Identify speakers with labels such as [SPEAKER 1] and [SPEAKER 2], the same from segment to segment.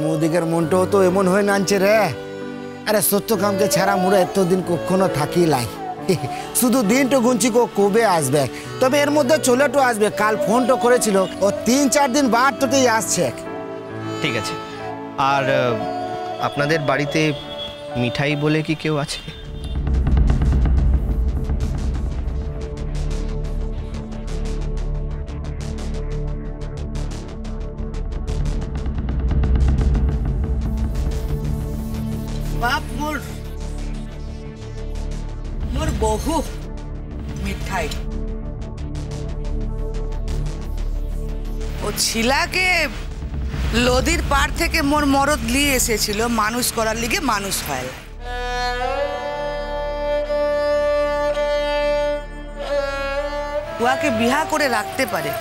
[SPEAKER 1] মুদিকের মনটাও তো এমন হয়ে নানছে রে। আরে সত্যকামকে ছাড়া মোরা এতদিন কখনো থাকি লাই। শুধু দিনটা গুনছি কবে আসবে, তবে এর মধ্যে চলেটো আসবে। কাল ফোনটা করেছিল, ও 3-4 দিন বাদ তোকেই আসছে।
[SPEAKER 2] ঠিক আছে। আর আপনাদের বাড়িতে মিঠাই বলে কি কেউ আছে?
[SPEAKER 3] বাপ মোর বহু মিঠাই ও ছিলাকে নদীর পার থেকে মোর মরদ নিয়ে এসেছিল মানুষ করার লিগে, মানুষ হয় উহাকে বিহা করে রাখতে পারে।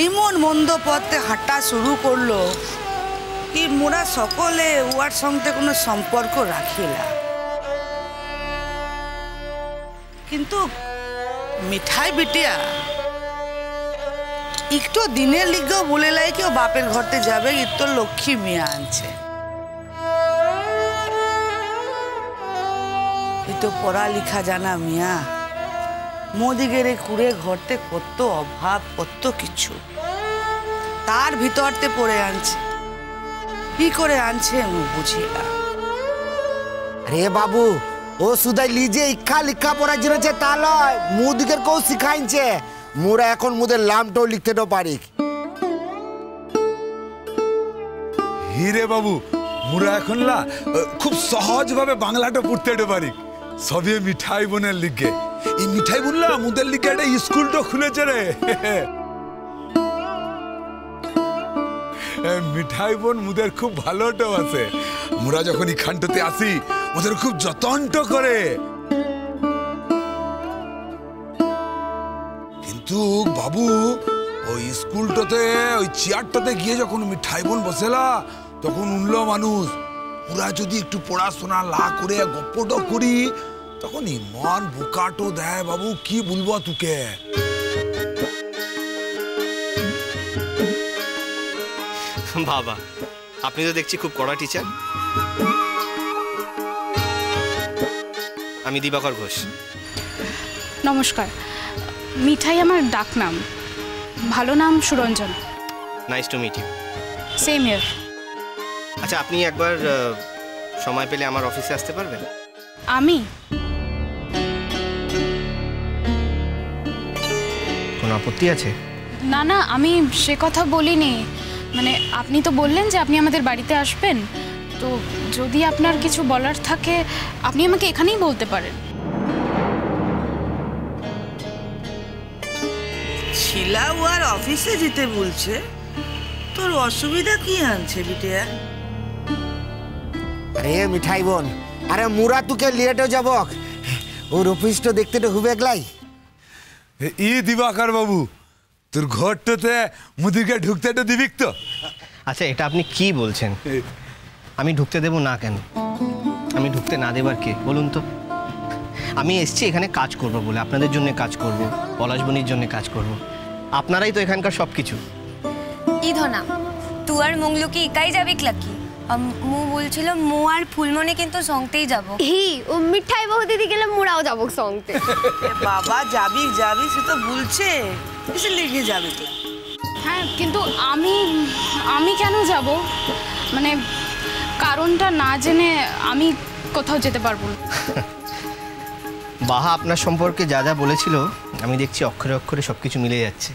[SPEAKER 3] এমন মন্দ পথে হাঁটা শুরু করলো কি মোরা সকলে উহার সঙ্গে কোনো সম্পর্ক রাখিলা, কিন্তু মিঠাই বিটিয়া একটু দিনের লিগেও বলে লাই কি ও বাপের ঘরতে যাবে, ই তো লক্ষ্মী মিয়া আনছে। ই তো পড়ালেখা জানা মিয়া, মোদিগের কুড়ে ঘরতে কত অভাব, কত কিছু তার ভিতরতে পড়ে আনছে। কি করে আনছে আমি বুঝি না।
[SPEAKER 1] আরে বাবু, ও শুধু লিজে ইচ্ছা লিখা পড়া জেনেছে তা নয়, মুদিকের কেউ শিখাইছে। মোরা এখন মুদের লামটাও লিখতেও পারি।
[SPEAKER 4] হিরে বাবু, মুরা এখন না খুব সহজভাবে বাংলাটা পড়তে পারি, সবে মিঠাই বোনের লিগে। এই মিঠাই বোনলা মুদের লিগে একটা স্কুলটা খুলেছে রে। মিঠাই বোন মুদের খুব ভালোটো আছে। মুরা যখন এখানটাতে আসি ওদের খুব যত্নটা করে। কিন্তু বাবু, ওই স্কুলটাতে ওই চেয়ারটাতে গিয়ে যখন মিঠাই বোন বসেলা, তখন উনল মানুষ ওরা যদি একটু পড়াশোনা লা করে গপ্পটো করি, তখন ইমান বোকাটো দেয় বাবু, কি বলবো তোকে।
[SPEAKER 2] বাবা, আপনি তো দেখছি খুব কড়া টিচার। আমি দিবাকর ঘোষ।
[SPEAKER 5] নমস্কার, মিঠাই আমার ডাক নাম, ভালো নাম Suranjan.
[SPEAKER 2] Nice to meet you.
[SPEAKER 5] Same year.
[SPEAKER 2] আচ্ছা, আপনি একবার সময় পেলে আমার অফিসে আসতে পারবেন?
[SPEAKER 5] আমি?
[SPEAKER 2] কোনো আপত্তি আছে?
[SPEAKER 5] না না, আমি সে কথা বলিনি। মানে আপনি তো বললেন যে আপনি আমাদের বাড়িতে আসবেন, তো যদি আপনার কিছু বলার থাকে আপনি আমাকে এখানেই বলতে পারেন।
[SPEAKER 3] ছিলা আর অফিসে যেতে বলছে, তোর অসুবিধা কি আনছে বিটিয়া?
[SPEAKER 1] আরে মিঠাই বোন, আরে মুরা তোকে লিয়েটে যাব, ওর অফিসটা দেখতে তো খুব একলাই।
[SPEAKER 4] ই দিবাকর বাবু, তোর ঘরটাতে মুদিকে ঢুকতে তো দিবি তো?
[SPEAKER 2] আচ্ছা, এটা আপনি কি বলছেন? আমি ঢুকতে দেব না কেন? আমি ঢুকতে না দেবার কে বলুন তো? আমি এসছি এখানে কাজ করব বলে, আপনাদের জন্য কাজ করব, পলাশবনির জন্য কাজ করব। আপনারাই তো এখানকার সব কিছু।
[SPEAKER 6] ই ধনা, তু আর মংলু কি একাই যাবি ক্লাকি? মু বলছিল মু আর ফুলমনি কিন্তু সঙ্গতেই যাব।
[SPEAKER 7] হি ও মিঠাই বহু দিদি গেলে মুরাও যাব সঙ্গতে।
[SPEAKER 3] বাবা যাবি যাবি সে তো বলছে, এসে লিখে যাবে তো।
[SPEAKER 5] হ্যাঁ, কিন্তু আমি কেন যাব? মানে কারণটা না জেনে আমি কোথাও যেতে পারবো না।
[SPEAKER 2] বাহা আপনার সম্পর্কে যা যা বলেছিল আমি দেখছি অক্ষরে অক্ষরে সবকিছু মিলে যাচ্ছে।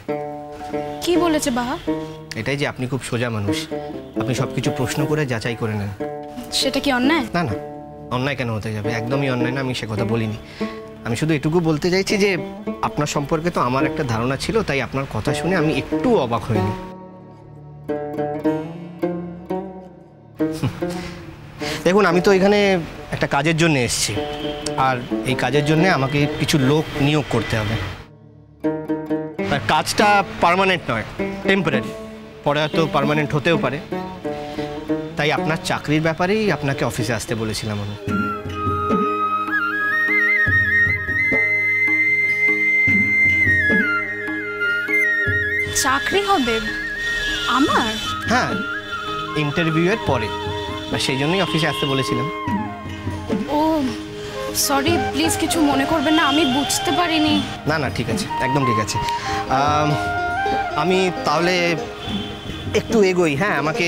[SPEAKER 5] কি বলেছে বাহা?
[SPEAKER 2] এটাই যে আপনি খুব সোজা মানুষ, আপনি সবকিছু প্রশ্ন করে যাচাই করে নেন।
[SPEAKER 5] সেটা কি অন্যায়?
[SPEAKER 2] না না, অন্যায় কেন হতে যাবে? একদমই অন্যায় না, আমি সে কথা বলিনি। আমি শুধু এটুকু বলতে চাইছি যে আপনার সম্পর্কে তো আমার একটা ধারণা ছিল, তাই আপনার কথা শুনে আমি একটু অবাক হইনি। দেখুন, আমি তো এখানে একটা কাজের জন্য এসেছি, আর এই কাজের জন্য আমাকে কিছু লোক নিয়োগ করতে হবে। আর কাজটা পার্মানেন্ট নয়, টেম্পোরারি, পরে হয়তো পার্মানেন্ট হতেও পারে। তাই আপনার চাকরির ব্যাপারেই আপনাকে অফিসে আসতে বলেছিলাম আমি।
[SPEAKER 5] চাকরি হবে আমার?
[SPEAKER 2] হ্যাঁ, ইন্টারভিউয়ের পরে, আর সেই জন্যই অফিসে আসতে বলেছিলাম।
[SPEAKER 5] ও সরি, প্লিজ কিছু মনে করবেন না, আমি বুঝতে পারিনি।
[SPEAKER 2] না না, ঠিক আছে, একদম ঠিক আছে। আমি তাহলে একটু এগোই। হ্যাঁ, আমাকে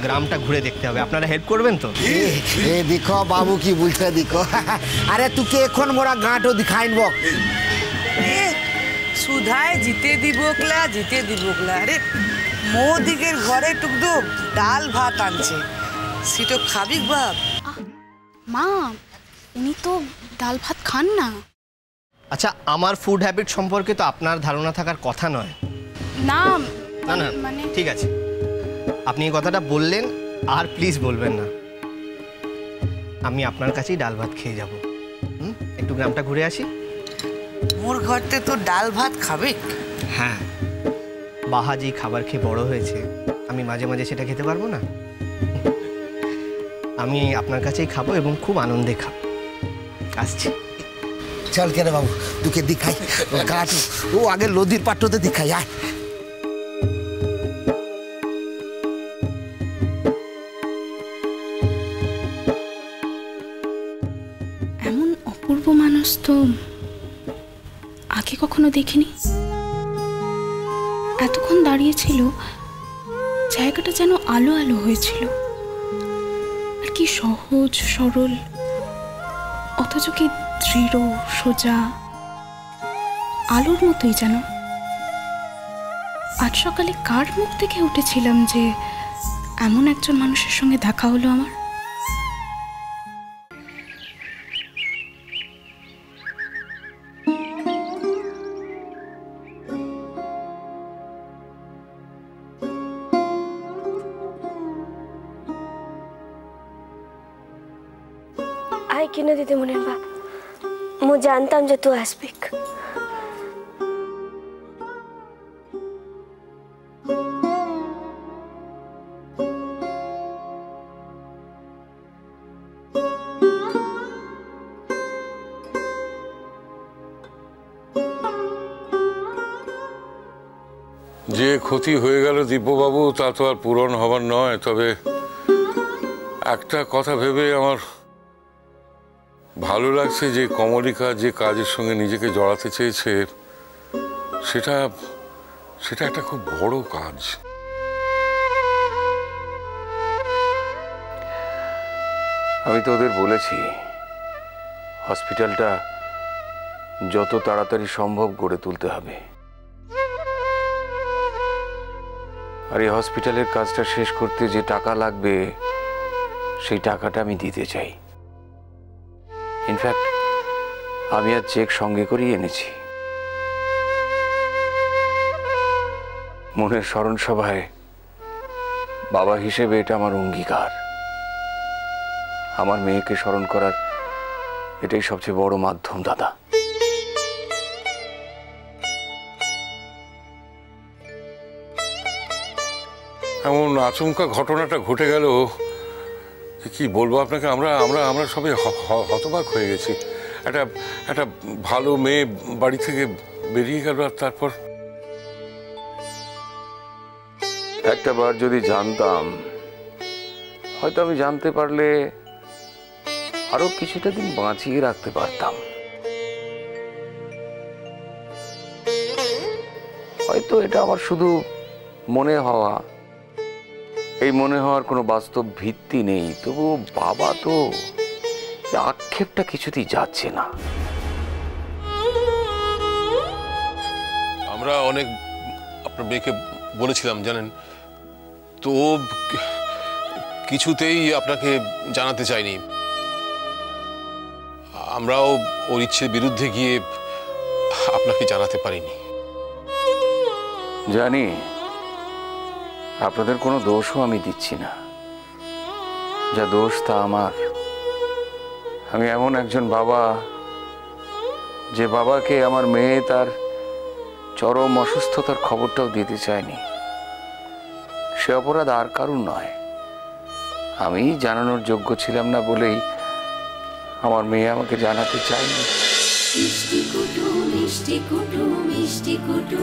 [SPEAKER 2] গ্রামটা ঘুরে দেখতে হবে, আপনারা হেল্প করবেন তো?
[SPEAKER 1] এ দেখো বাবু কি বলছে দেখো। আরে তুকে এখন মোরা গাঁটও দিখাইনব।
[SPEAKER 3] সুধায় জিতে দিবকলা আরে মোদিকের ঘরে টুকদো ডাল ভাত আনছে, সেটা খাবি বাপ?
[SPEAKER 5] মা, উনি তো ডাল ভাত খান না।
[SPEAKER 2] আচ্ছা, আমার ফুড হ্যাবিট সম্পর্কে তো আপনার ধারণা থাকার কথা নয়।
[SPEAKER 5] না
[SPEAKER 2] না না,
[SPEAKER 5] মানে
[SPEAKER 2] ঠিক আছে, আপনি এই কথাটা বললেন, আর প্লিজ বলবেন না। আমি আপনার কাছেই ডাল ভাত খেয়ে যাব। একটু গ্রামটা ঘুরে আসি।
[SPEAKER 3] মোর ঘরতে তো ডাল ভাত খাবে?
[SPEAKER 2] হ্যাঁ, বাহা যেই খাবার খেয়ে বড় হয়েছে, আমি মাঝে মাঝে সেটা খেতে পারবো না? আমি আপনার কাছেই খাবো এবং খুব আনন্দে খাবো। আসছি।
[SPEAKER 1] চল কে রে বাবু, তোকে দিখাই গাঁটু। ও আগে নদীর পাট্টতে দিখাই। আয়
[SPEAKER 5] এমন অপূর্ব মানুষ তো আগে কখনো দেখিনি। এতক্ষণ দাঁড়িয়েছিল, জায়গাটা যেন আলো আলো হয়েছিল। আর কি সহজ সরল, অথচ কি দৃঢ় সোজা, আলোর মতোই যেন। আজ সকালে কার মুখ থেকে উঠেছিলাম যে এমন একজন মানুষের সঙ্গে দেখা হলো আমার।
[SPEAKER 7] आय क्यों ना दीदी मुनिम्बा, मैं जानता हूँ जो तू आस्पिक।
[SPEAKER 8] যে ক্ষতি হয়ে গেল দিব্যবাবু, তা তো আর পূরণ হবার নয়। তবে একটা কথা ভেবে আমার ভালো লাগছে যে কমলিকা যে কাজের সঙ্গে নিজেকে জড়াতে চেয়েছে, সেটা একটা খুব বড় কাজ।
[SPEAKER 9] আমি তো ওদের বলেছি হসপিটালটা যত তাড়াতাড়ি সম্ভব গড়ে তুলতে হবে, আর এই হসপিটালের কাজটা শেষ করতে যে টাকা লাগবে সেই টাকাটা আমি দিতে চাই। ইনফ্যাক্ট আমি আর চেক সঙ্গে করেই এনেছি। মনের স্মরণ সভায় বাবা হিসেবে এটা আমার অঙ্গীকার। আমার মেয়েকে স্মরণ করার এটাই সবচেয়ে বড় মাধ্যম দাদা।
[SPEAKER 8] এমন আচমকা ঘটনাটা ঘটে গেল, কি বলবো আপনাকে, আমরা আমরা আমরা সবাই হতবাক হয়ে গেছি। একটা ভালো মেয়ে বাড়ি থেকে বেরিয়ে গেল, আর তারপর
[SPEAKER 9] একটা বার যদি জানতাম, হয়তো আমি জানতে পারলে আরো কিছুটা দিন বাঁচিয়ে রাখতে পারতাম। হয়তো এটা আমার শুধু মনে হওয়া, এই মনে হওয়ার কোনো বাস্তব ভিত্তি নেই। তবু বাবা তো আক্ষেপটা কিছুতেই যাচ্ছে না।
[SPEAKER 10] আমরা অনেক আপনার মেয়েকে বলেছিলাম জানেন তো, কিছুতেই আপনাকে জানাতে চাইনি। আমরাও ওর ইচ্ছের বিরুদ্ধে গিয়ে আপনাকে জানাতে পারিনি।
[SPEAKER 9] জানি আপনাদের কোনো দোষও আমি দিচ্ছি না, যা দোষ তা আমার। আমি এমন একজন বাবা যে বাবাকে আমার মেয়ে তার চরম অসুস্থতার খবরটাও দিতে চায়নি। সে অপরাধ আর কারণ নয়, আমি জানানোর যোগ্য ছিলাম না বলেই আমার মেয়ে আমাকে জানাতে চায়নি।
[SPEAKER 11] মিষ্টি কুটু মিষ্টি কুটু মিষ্টি কুটু।